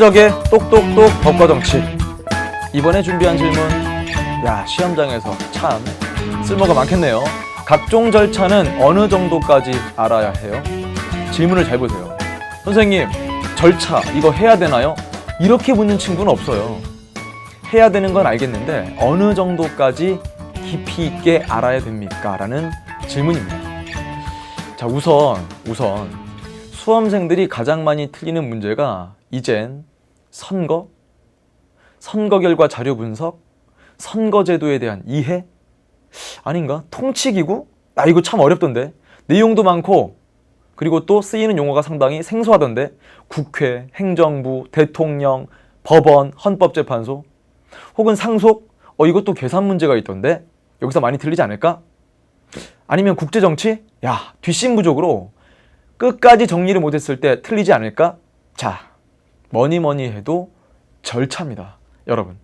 지적의 똑똑똑 법과 정치. 이번에 준비한 질문, 시험장에서 참 쓸모가 많겠네요. 각종 절차는 어느 정도까지 알아야 해요? 질문을 잘 보세요. 선생님, 절차 이거 해야 되나요? 이렇게 묻는 친구는 없어요. 해야 되는 건 알겠는데 어느 정도까지 깊이 있게 알아야 됩니까? 라는 질문입니다. 자, 우선 수험생들이 가장 많이 틀리는 문제가 이젠 선거 결과 자료 분석, 선거제도에 대한 이해? 아닌가? 통치기구? 이거 참 어렵던데. 내용도 많고 그리고 또 쓰이는 용어가 상당히 생소하던데. 국회, 행정부, 대통령, 법원, 헌법재판소 혹은 상속? 이것도 계산 문제가 있던데. 여기서 많이 틀리지 않을까? 아니면 국제정치? 뒷심부족으로 끝까지 정리를 못했을 때 틀리지 않을까? 자, 뭐니 해도 절차입니다. 여러분,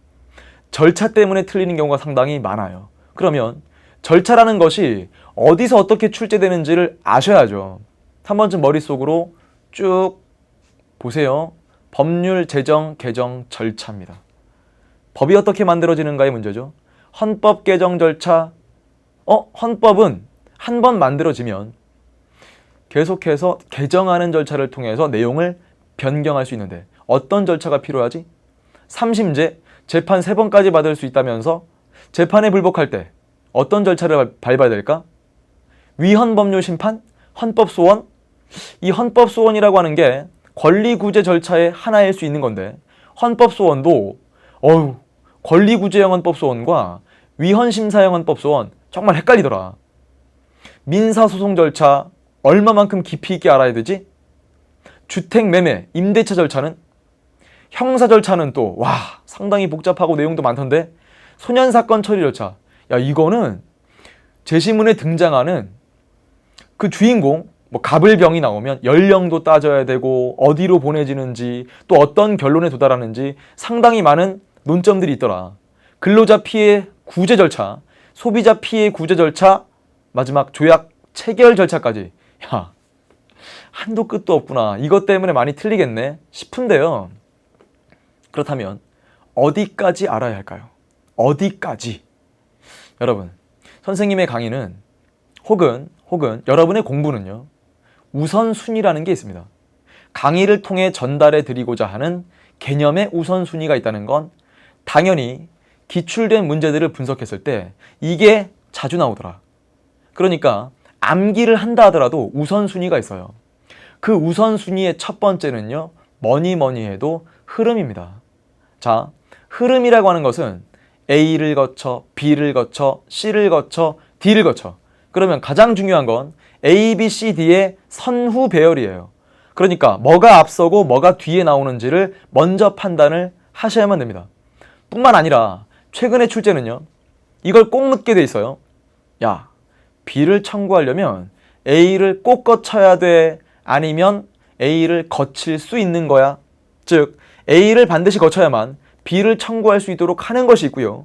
절차 때문에 틀리는 경우가 상당히 많아요. 그러면 절차라는 것이 어디서 어떻게 출제되는지를 아셔야죠. 한 번쯤 머릿속으로 쭉 보세요. 법률 제정 개정 절차입니다. 법이 어떻게 만들어지는가의 문제죠. 헌법 개정 절차. 헌법은 한 번 만들어지면 계속해서 개정하는 절차를 통해서 내용을 변경할 수 있는데 어떤 절차가 필요하지? 3심제, 재판 3번까지 받을 수 있다면서 재판에 불복할 때 어떤 절차를 밟아야 될까? 위헌법률 심판? 헌법소원? 이 헌법소원이라고 하는 게 권리구제 절차의 하나일 수 있는 건데 헌법소원도 권리구제형 헌법소원과 위헌심사형 헌법소원 정말 헷갈리더라. 민사소송 절차 얼마만큼 깊이 있게 알아야 되지? 주택매매, 임대차 절차는? 형사 절차는 또 상당히 복잡하고 내용도 많던데. 소년사건 처리 절차, 이거는 제시문에 등장하는 그 주인공 갑을병이 나오면 연령도 따져야 되고 어디로 보내지는지 또 어떤 결론에 도달하는지 상당히 많은 논점들이 있더라. 근로자 피해 구제 절차, 소비자 피해 구제 절차, 마지막 조약 체결 절차까지. 한도 끝도 없구나. 이것 때문에 많이 틀리겠네 싶은데요. 그렇다면 어디까지 알아야 할까요? 어디까지? 여러분, 선생님의 강의는 혹은 여러분의 공부는요, 우선순위라는 게 있습니다. 강의를 통해 전달해 드리고자 하는 개념의 우선순위가 있다는 건 당연히 기출된 문제들을 분석했을 때 이게 자주 나오더라. 그러니까 암기를 한다 하더라도 우선순위가 있어요. 그 우선순위의 첫 번째는요, 뭐니 해도 흐름입니다. 자, 흐름이라고 하는 것은 A를 거쳐, B를 거쳐, C를 거쳐, D를 거쳐. 그러면 가장 중요한 건 A, B, C, D의 선후 배열이에요. 그러니까 뭐가 앞서고 뭐가 뒤에 나오는지를 먼저 판단을 하셔야만 됩니다. 뿐만 아니라 최근의 출제는요, 이걸 꼭 묻게 돼 있어요. B를 청구하려면 A를 꼭 거쳐야 돼? 아니면 A를 거칠 수 있는 거야? 즉, A를 반드시 거쳐야만 B를 청구할 수 있도록 하는 것이 있고요.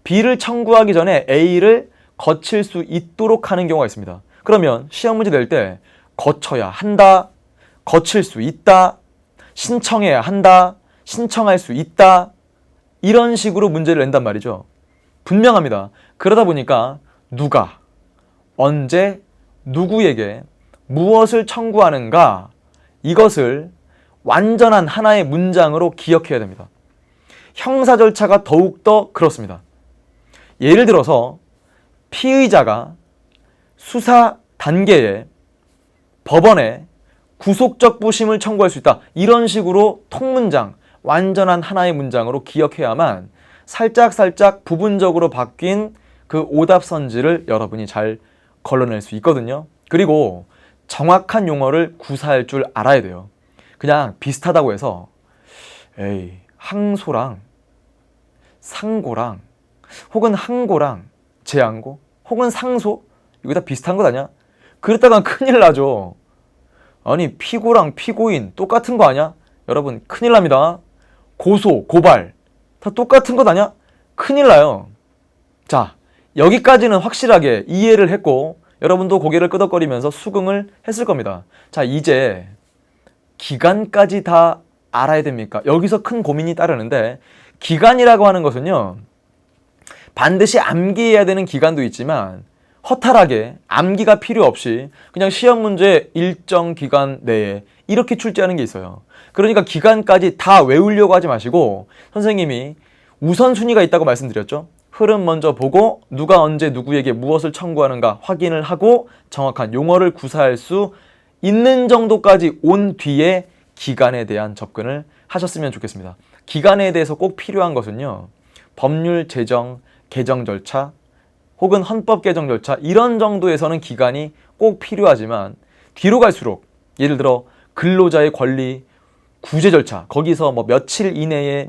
B를 청구하기 전에 A를 거칠 수 있도록 하는 경우가 있습니다. 그러면 시험 문제 낼 때 거쳐야 한다, 거칠 수 있다, 신청해야 한다, 신청할 수 있다, 이런 식으로 문제를 낸단 말이죠. 분명합니다. 그러다 보니까 누가, 언제, 누구에게 무엇을 청구하는가, 이것을 완전한 하나의 문장으로 기억해야 됩니다. 형사 절차가 더욱더 그렇습니다. 예를 들어서 피의자가 수사 단계에 법원에 구속적 부심을 청구할 수 있다. 이런 식으로 통문장, 완전한 하나의 문장으로 기억해야만 살짝 부분적으로 바뀐 그 오답선지를 여러분이 잘 걸러낼 수 있거든요. 그리고 정확한 용어를 구사할 줄 알아야 돼요. 그냥 비슷하다고 해서 항소랑 상고랑 혹은 항고랑 재항고 혹은 상소 이거 다 비슷한 것 아니야? 그랬다간 큰일 나죠. 아니, 피고랑 피고인 똑같은 거 아니야? 여러분, 큰일 납니다. 고소, 고발 다 똑같은 것 아니야? 큰일 나요. 자, 여기까지는 확실하게 이해를 했고 여러분도 고개를 끄덕거리면서 수긍을 했을 겁니다. 자, 이제 기간까지 다 알아야 됩니까? 여기서 큰 고민이 따르는데, 기간이라고 하는 것은요, 반드시 암기해야 되는 기간도 있지만 허탈하게 암기가 필요 없이 그냥 시험 문제 일정 기간 내에 이렇게 출제하는 게 있어요. 그러니까 기간까지 다 외우려고 하지 마시고, 선생님이 우선순위가 있다고 말씀드렸죠. 흐름 먼저 보고 누가 언제 누구에게 무엇을 청구하는가 확인을 하고 정확한 용어를 구사할 수 있는 정도까지 온 뒤에 기간에 대한 접근을 하셨으면 좋겠습니다. 기간에 대해서 꼭 필요한 것은요, 법률 제정, 개정 절차 혹은 헌법 개정 절차, 이런 정도에서는 기간이 꼭 필요하지만 뒤로 갈수록, 예를 들어 근로자의 권리, 구제 절차, 거기서 뭐 며칠 이내에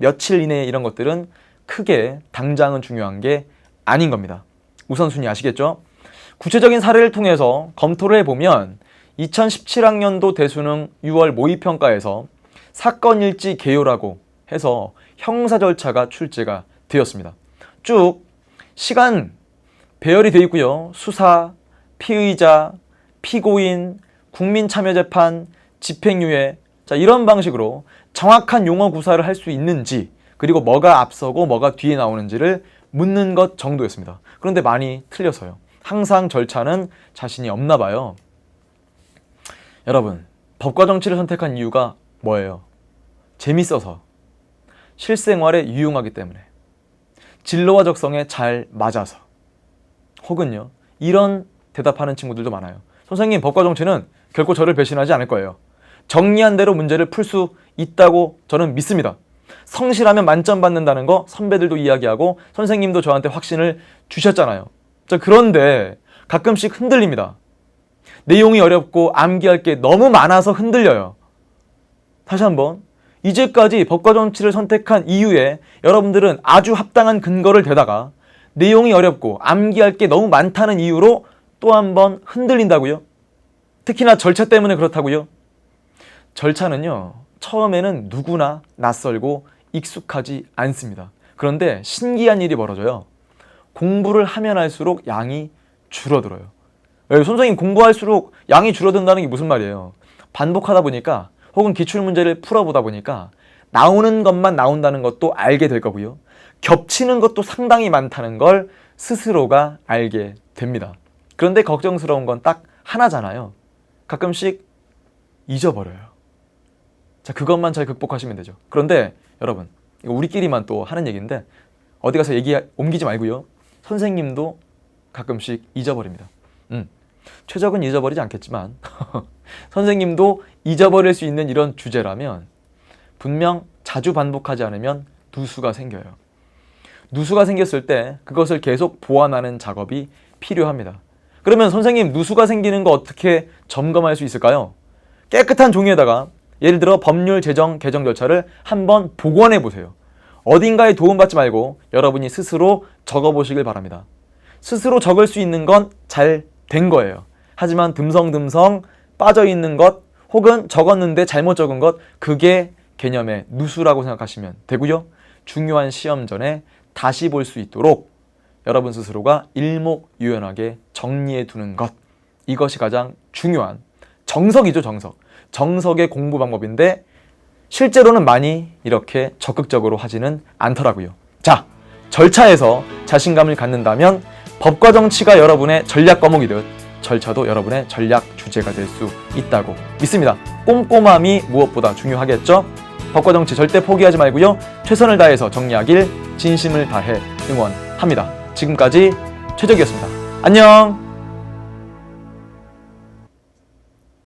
이런 것들은 크게 당장은 중요한 게 아닌 겁니다. 우선순위 아시겠죠? 구체적인 사례를 통해서 검토를 해보면 2017학년도 대수능 6월 모의평가에서 사건 일지 개요라고 해서 형사 절차가 출제가 되었습니다. 쭉 시간 배열이 되어 있고요. 수사, 피의자, 피고인, 국민참여재판, 집행유예, 자, 이런 방식으로 정확한 용어 구사를 할 수 있는지, 그리고 뭐가 앞서고 뭐가 뒤에 나오는지를 묻는 것 정도였습니다. 그런데 많이 틀렸어요. 항상 절차는 자신이 없나 봐요. 여러분, 법과 정치를 선택한 이유가 뭐예요? 재밌어서, 실생활에 유용하기 때문에, 진로와 적성에 잘 맞아서, 혹은요, 이런 대답하는 친구들도 많아요. 선생님, 법과 정치는 결코 저를 배신하지 않을 거예요. 정리한 대로 문제를 풀 수 있다고 저는 믿습니다. 성실하면 만점 받는다는 거 선배들도 이야기하고 선생님도 저한테 확신을 주셨잖아요. 자, 그런데 가끔씩 흔들립니다. 내용이 어렵고 암기할 게 너무 많아서 흔들려요. 다시 한번, 이제까지 법과 정치를 선택한 이유에 여러분들은 아주 합당한 근거를 대다가 내용이 어렵고 암기할 게 너무 많다는 이유로 또 한 번 흔들린다고요? 특히나 절차 때문에 그렇다고요? 절차는요, 처음에는 누구나 낯설고 익숙하지 않습니다. 그런데 신기한 일이 벌어져요. 공부를 하면 할수록 양이 줄어들어요. 왜? 선생님, 공부할수록 양이 줄어든다는 게 무슨 말이에요? 반복하다 보니까 혹은 기출문제를 풀어보다 보니까 나오는 것만 나온다는 것도 알게 될 거고요. 겹치는 것도 상당히 많다는 걸 스스로가 알게 됩니다. 그런데 걱정스러운 건 딱 하나잖아요. 가끔씩 잊어버려요. 자, 그것만 잘 극복하시면 되죠. 그런데 여러분, 이거 우리끼리만 또 하는 얘기인데 어디 가서 얘기 옮기지 말고요. 선생님도 가끔씩 잊어버립니다. 최적은 잊어버리지 않겠지만 선생님도 잊어버릴 수 있는 이런 주제라면 분명 자주 반복하지 않으면 누수가 생겨요. 누수가 생겼을 때 그것을 계속 보완하는 작업이 필요합니다. 그러면 선생님, 누수가 생기는 거 어떻게 점검할 수 있을까요? 깨끗한 종이에다가 예를 들어 법률 제정 개정 절차를 한번 복원해 보세요. 어딘가에 도움받지 말고 여러분이 스스로 적어보시길 바랍니다. 스스로 적을 수 있는 건 잘 된 거예요. 하지만 듬성듬성 빠져있는 것 혹은 적었는데 잘못 적은 것, 그게 개념의 누수라고 생각하시면 되고요. 중요한 시험 전에 다시 볼 수 있도록 여러분 스스로가 일목요연하게 정리해 두는 것, 이것이 가장 중요한 정석이죠. 정석의 공부 방법인데 실제로는 많이 이렇게 적극적으로 하지는 않더라고요. 자, 절차에서 자신감을 갖는다면 법과 정치가 여러분의 전략 과목이듯 절차도 여러분의 전략 주제가 될 수 있다고 믿습니다. 꼼꼼함이 무엇보다 중요하겠죠? 법과 정치 절대 포기하지 말고요. 최선을 다해서 정리하길 진심을 다해 응원합니다. 지금까지 최적이었습니다. 안녕!